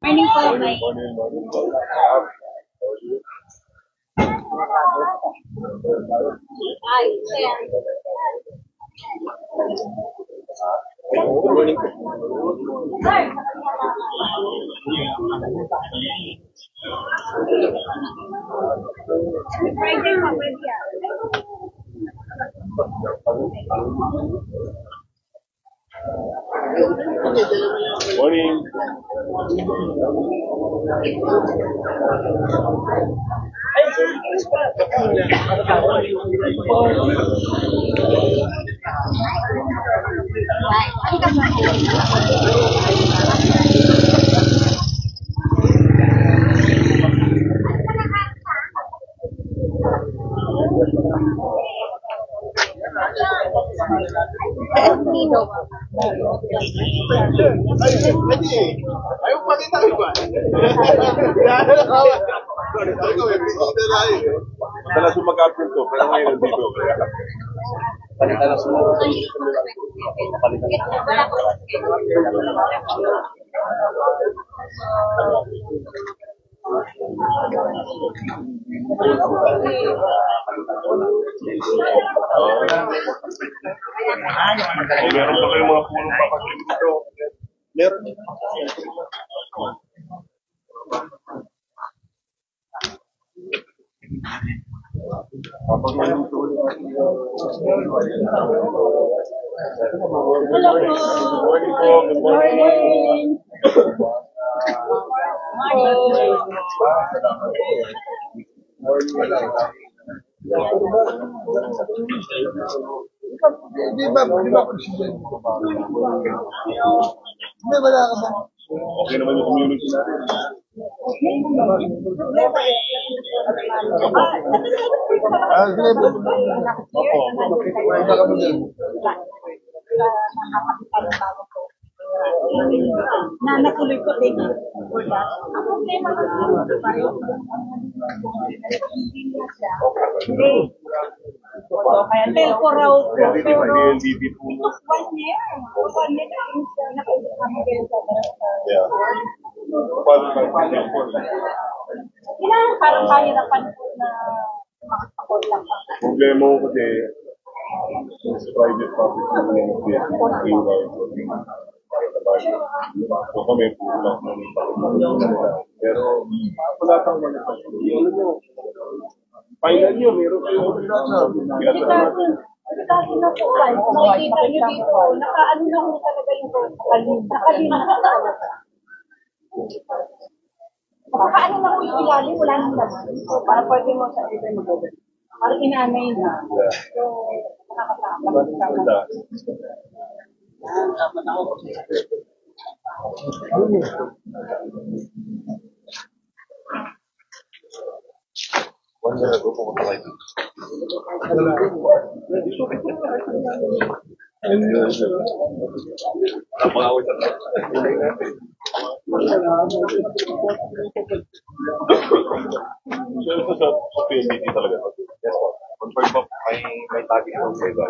Morning po, Ay, siya. Good morning. Friday pa pwede yan. Morning. Ayaw makita ko ba? Madalas mag-upload to, pero ngayon dito. Meron pa kayong mga pulong papasok dito. Meron. Kapag maluto ulit. Hello po. Morning po. Good morning. Di ba president? Hindi, wala ka ba? Okay naman yung community natin. Sige po. Na natuloy ko din. Ang problema ko pareho hindi. Kaya telco raw po. Pero LDP po. 1 year. 1 year na nakausap kami kayo sa Yeah. Paano po? parang kahirapan po na makakakontak pa. Problema ko kasi sa private property na yung so kami pulang pero wala kang final yun, meron kayo Kasi na po, makikita nyo dito, nakaano na ho talaga yung nakalima na talaga. Nakaano na ho yung ilalim, wala nang laman. So, para pwede mo sa ibig mag-over. Parang inaanay na. So, nakakasama. One year ago, pumunta kayo dito. Napakawin sa so, ito sa PLDT talaga. Yes, confirm po, may target po sa ito.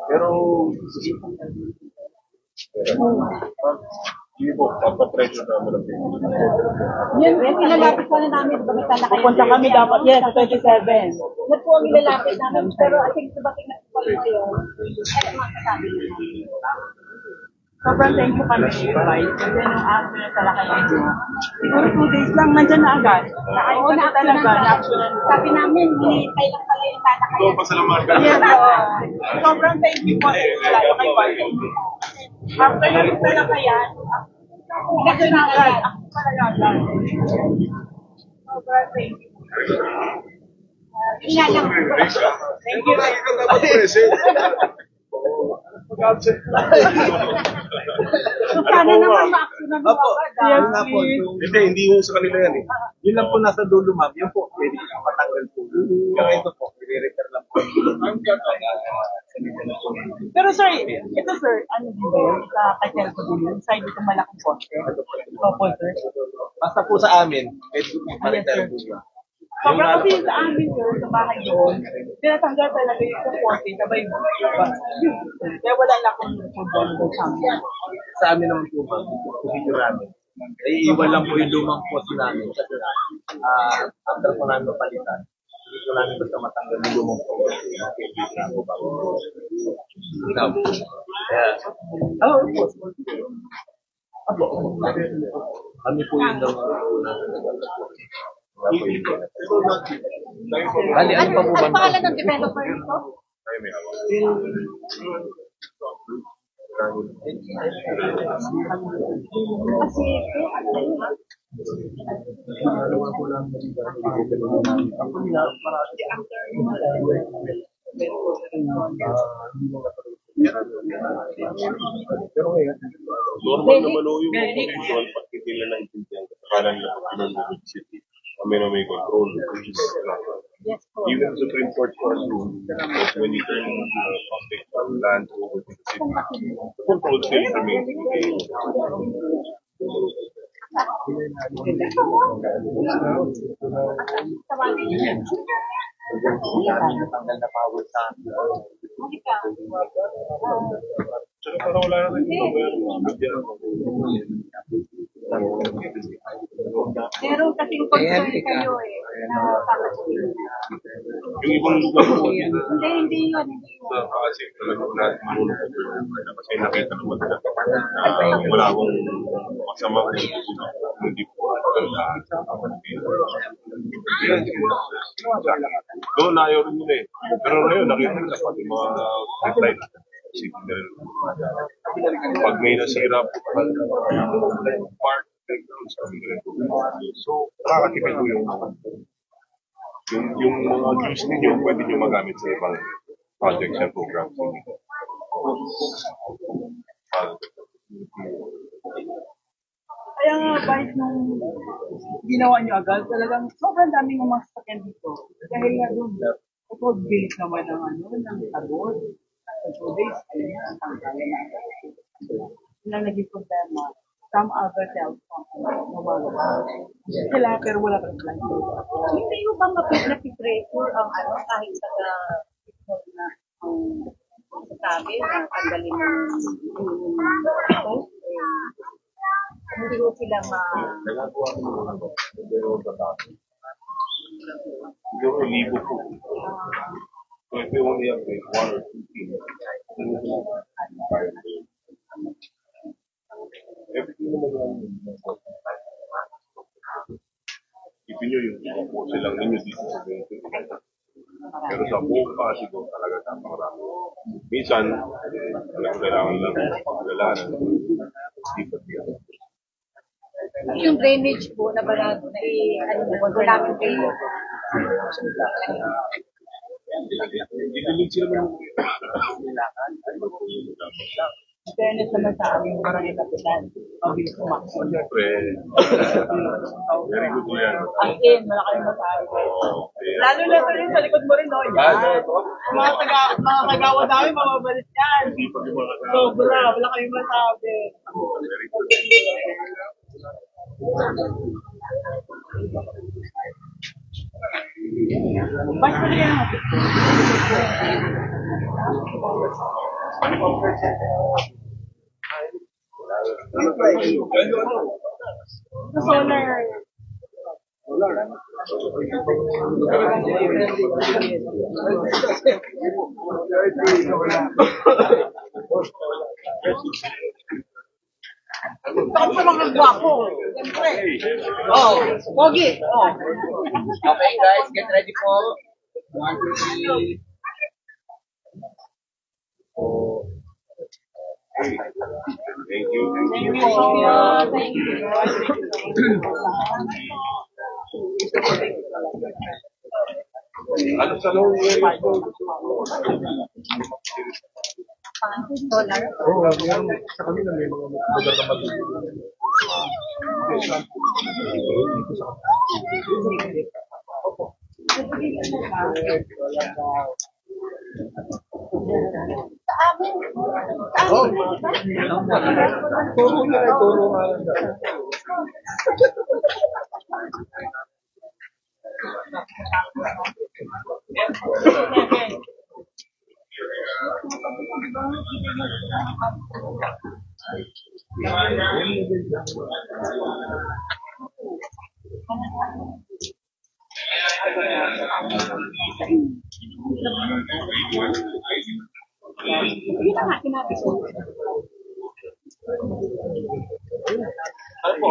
Pero, hindi po, papapresyo na malaki. Yun, ilalapit ko na namin. Bumita na kayo. Pupunta kami dapat, yes, 27. Yun po ang ilalapit namin. Pero I think subating na po ngayon, ay makasabi nila. Sobrang thank you kami, guys. Kasi nung after na talaga yun, siguro 2 days lang, nandyan na agad. Oo, na talaga. Sabi namin, hinihintay lang pala yung tata kayo. So, pasalamat ka. Yes, sobrang thank you po. Lalo kay Martin. After yung talaga yan, nandyan na agad. Ako talaga agad. Sobrang thank you. Yun nga lang. Thank you. So, sana naman ma-action na Opo. Yes, Yun nga po. please. Hindi ho sa kanila yan eh. Yun lang po nasa dulo, ma'am. Yun po, pwede yung matanggal po. Yung ito po, i-repair lang po. Pero sir, ito sir, ano din ba yun? Sa kachel ko din yun? Side dito malaking poste? Opo, sir. Basta po sa amin, pwede po pa rin tayo po. Sobrang kasi sa amin yun, sa bahay doon, tinatanggal talaga yung supporting, sabay mo. Kaya wala na akong football doon sa amin. Sa amin naman po, procedure namin. Iiwan lang po yung lumang post namin. Kasi after po namin mapalitan, hindi ko namin basta matanggal yung lumang post. Okay, na po bago. Kami po yung Bali, ano pa po ba? Ano pangalan ng developer nito? Ay, may hawak. Kasi, Pero ngayon, normal naman o yung visual pag hindi nila naintindihan. Akala nila pag pinag city, kami na may control. Which is, even the Supreme Court for us, when you turn public land over to the city, the control still remains in the Natanggal na power sa Tsaka parang wala na rin meron kasing concern kayo eh. yung ibang lugar po, Hindi yun. kasi talaga natin marunong kasi nakita naman nila wala akong masama kung hindi po doon ayaw rin yun eh. Pero ngayon nakita nila pati mga headline signal pag may nasira po part so nakakatipid po yung mga views ninyo pwede nyo magamit sa ibang projects and programs. Kaya nga, kahit nung ginawa niyo agad, talagang sobrang daming mga sasakyan dito. Dahil nga doon, ito base naman ng ng tagod. Sa 2 days, ayun na, ang tanggalin na. Yun ang naging problema. Some other sila, pero wala pa rin. Hindi yung bang napipressure ang kahit sa na ang sabi na tanggalin ng post hindi ko sila Siguro libo po. So if you only have like 1 or 2 teams, everything naman lang ipin nyo yung po silang ninyo dito sa Pilipinas. Pero sa buong Pasig talaga napakarami. Minsan, kailangan lang pagkalanan. yung drainage po na barado na wala namin kayo. Didilig sila mo. Fairness naman sa aming barangay kapitan. Mabilis kumakso. Siyempre, very good yan. As in, malaki yung masabi. Lalo na ito rin sa likod mo rin, no? Yan. Mga tagawa namin, mababalik yan. Sobra, wala kayong masabi. Very good. Basta rin yan. Sa solar. Bakit sa mga gwapo? Siyempre. Oh, Pogi. Oh. Okay guys, get ready po. 1, 2, 3. Thank you. Thank you. Thank you. Ano sa loob niya? Solar. Oo, sa kanila may mga lugar na mag-iwan. Turo nga lang. Yun ang akin na episode. Ano po?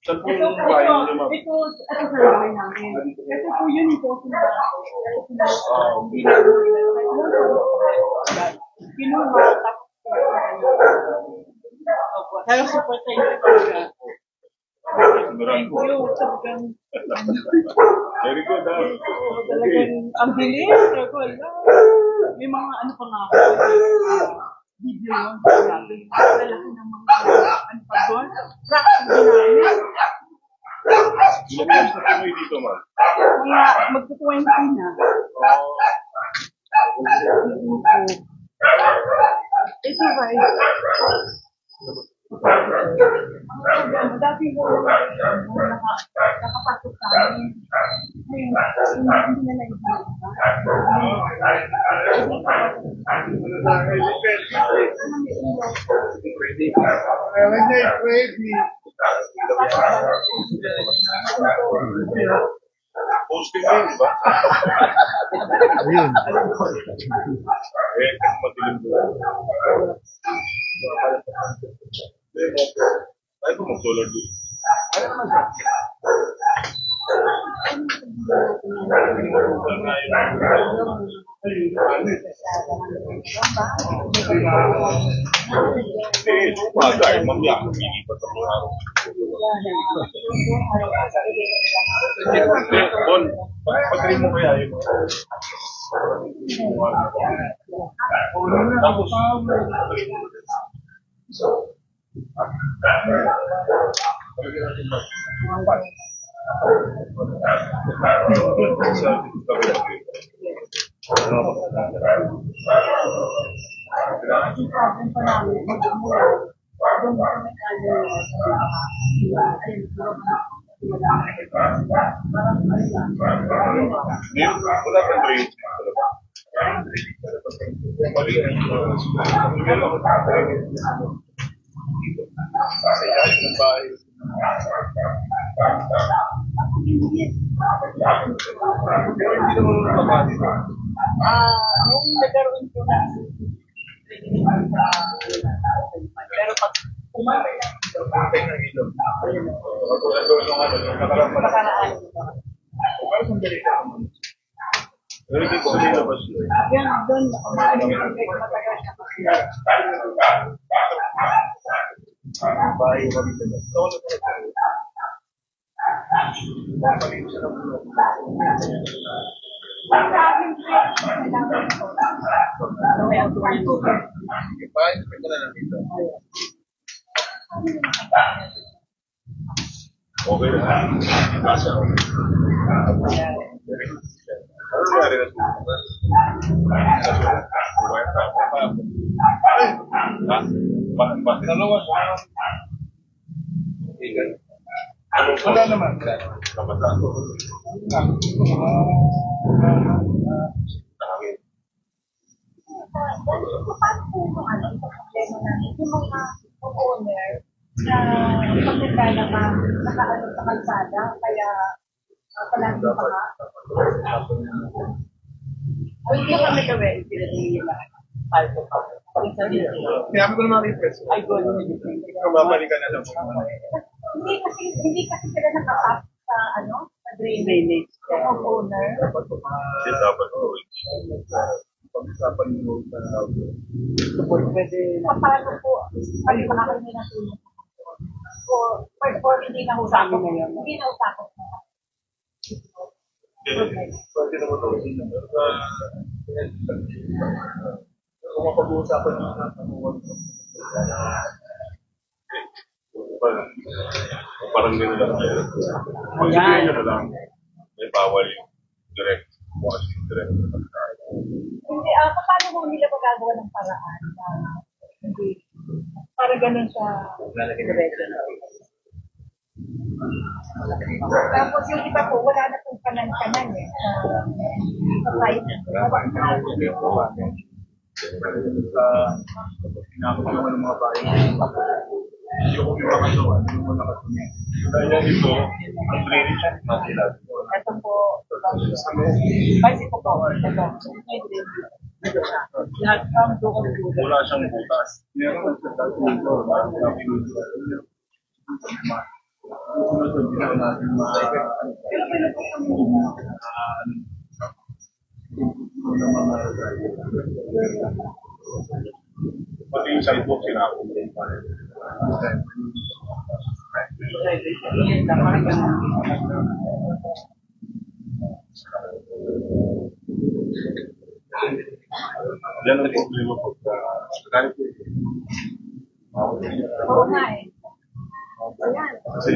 Saan po yung bahay niyo, ma'am? Ito sa bahay namin. Ito po yun po. Hindi na po kinuha. Kaya support tayo sa talaga. Thank you. Talagang Very good, ha? talagang ang bilis. May mga ano pa nga ako. Video yun. Lalaki ng mga ano pa doon. Fraction ginamit. Ilan years na po kayo dito, ma'am? Mga magto-20 na. Ito ba? Dati ko nakapasok sa amin. Ngayon, hindi na naiba. Posting din, di ba? Ayun. Eh, kasi madilim doon. Ay, kung mag-solar doon. Eh, bagay, mamaya, ilipat ang mga araw. Bon, pag-rin mo kaya yung tapos, wala kang grade. Nung nagkaroon ko na pero pag umabay na Pero hindi ko sinilabas yun. yan doon matagal na kasi Okay na. Nasa ako. Ano nangyari na siya? Tinalawa siya. Wala naman. Kabataan ko. yung mga owner na pagkakala ka nakaano sa kalsada kaya palagi pa ka. Hindi kami gawin, pinatili nila. Palto pa. Kaya ko naman request. Ay, go na Kumabalikan na lang po. hindi kasi sila nakapasok sa ano, sa drainage. Yung owner. Kasi dapat ko. Pag-usapan mo sa Pwede paano po, pag makakami ng tulong or hindi na usapan ngayon. Hindi na usapan. Pwede naman daw. Kung mapag-uusapan nyo na parang gano'n lang. Pag-sigay nyo na lang, may bawal yung direct washing, direct. Hindi, paano mo nila magagawa ng paraan na hindi, para ganun siya. Tapos yung iba po, wala na pong kanan-kanan eh. Sa site. Pinapagawa ng mga bayan. Hindi ko yung makagawa, hindi mo nakasunod. Kaya ito, ang drainage at matilas. Ito po, base ito po. Lahat from doon. Wala siyang butas. Meron sa dito, pati yung sidewalk sinakong din. Yan ang problema pagka Oo nga eh. Ayan. kasi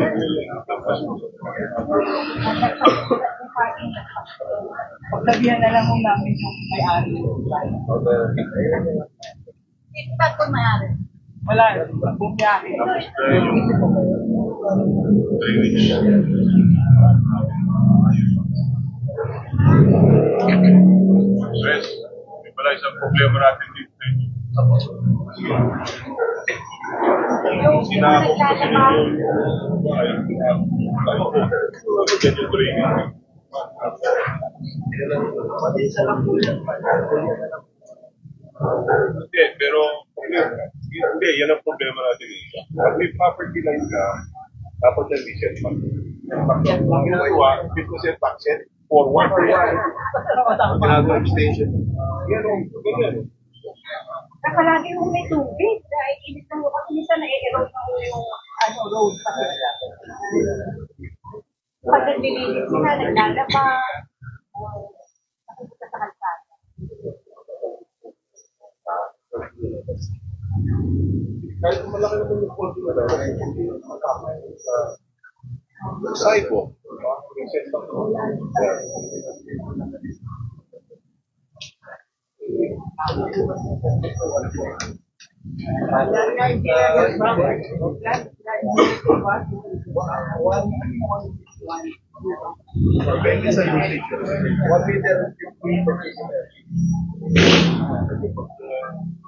Pagsabihan na lang kung namin yung may-ari. Bakit po mayari? Wala, bumiyahe. stress. May pala isang problema natin dito. Yung Sinakop kasi naglalaba, yung training. Hindi, pero hindi, yan ang problema natin. Pag may property line ka, dapat yung reset pa. Ang ginagawa, 50% tax set, forward. Ginagawa extension. Yan o, ganyan. nakalagi yung may tubig. Dahil init na yung, kasi minsan na-erode na yung road pa sila. Pag nililinis sila, naglalaba, nakupunta sa kalsada. Kahit malaki naman yung konti na lang, hindi makakaya sa sidewalk. Reset pa. Depende sa usage. 1 meter, 15 participants.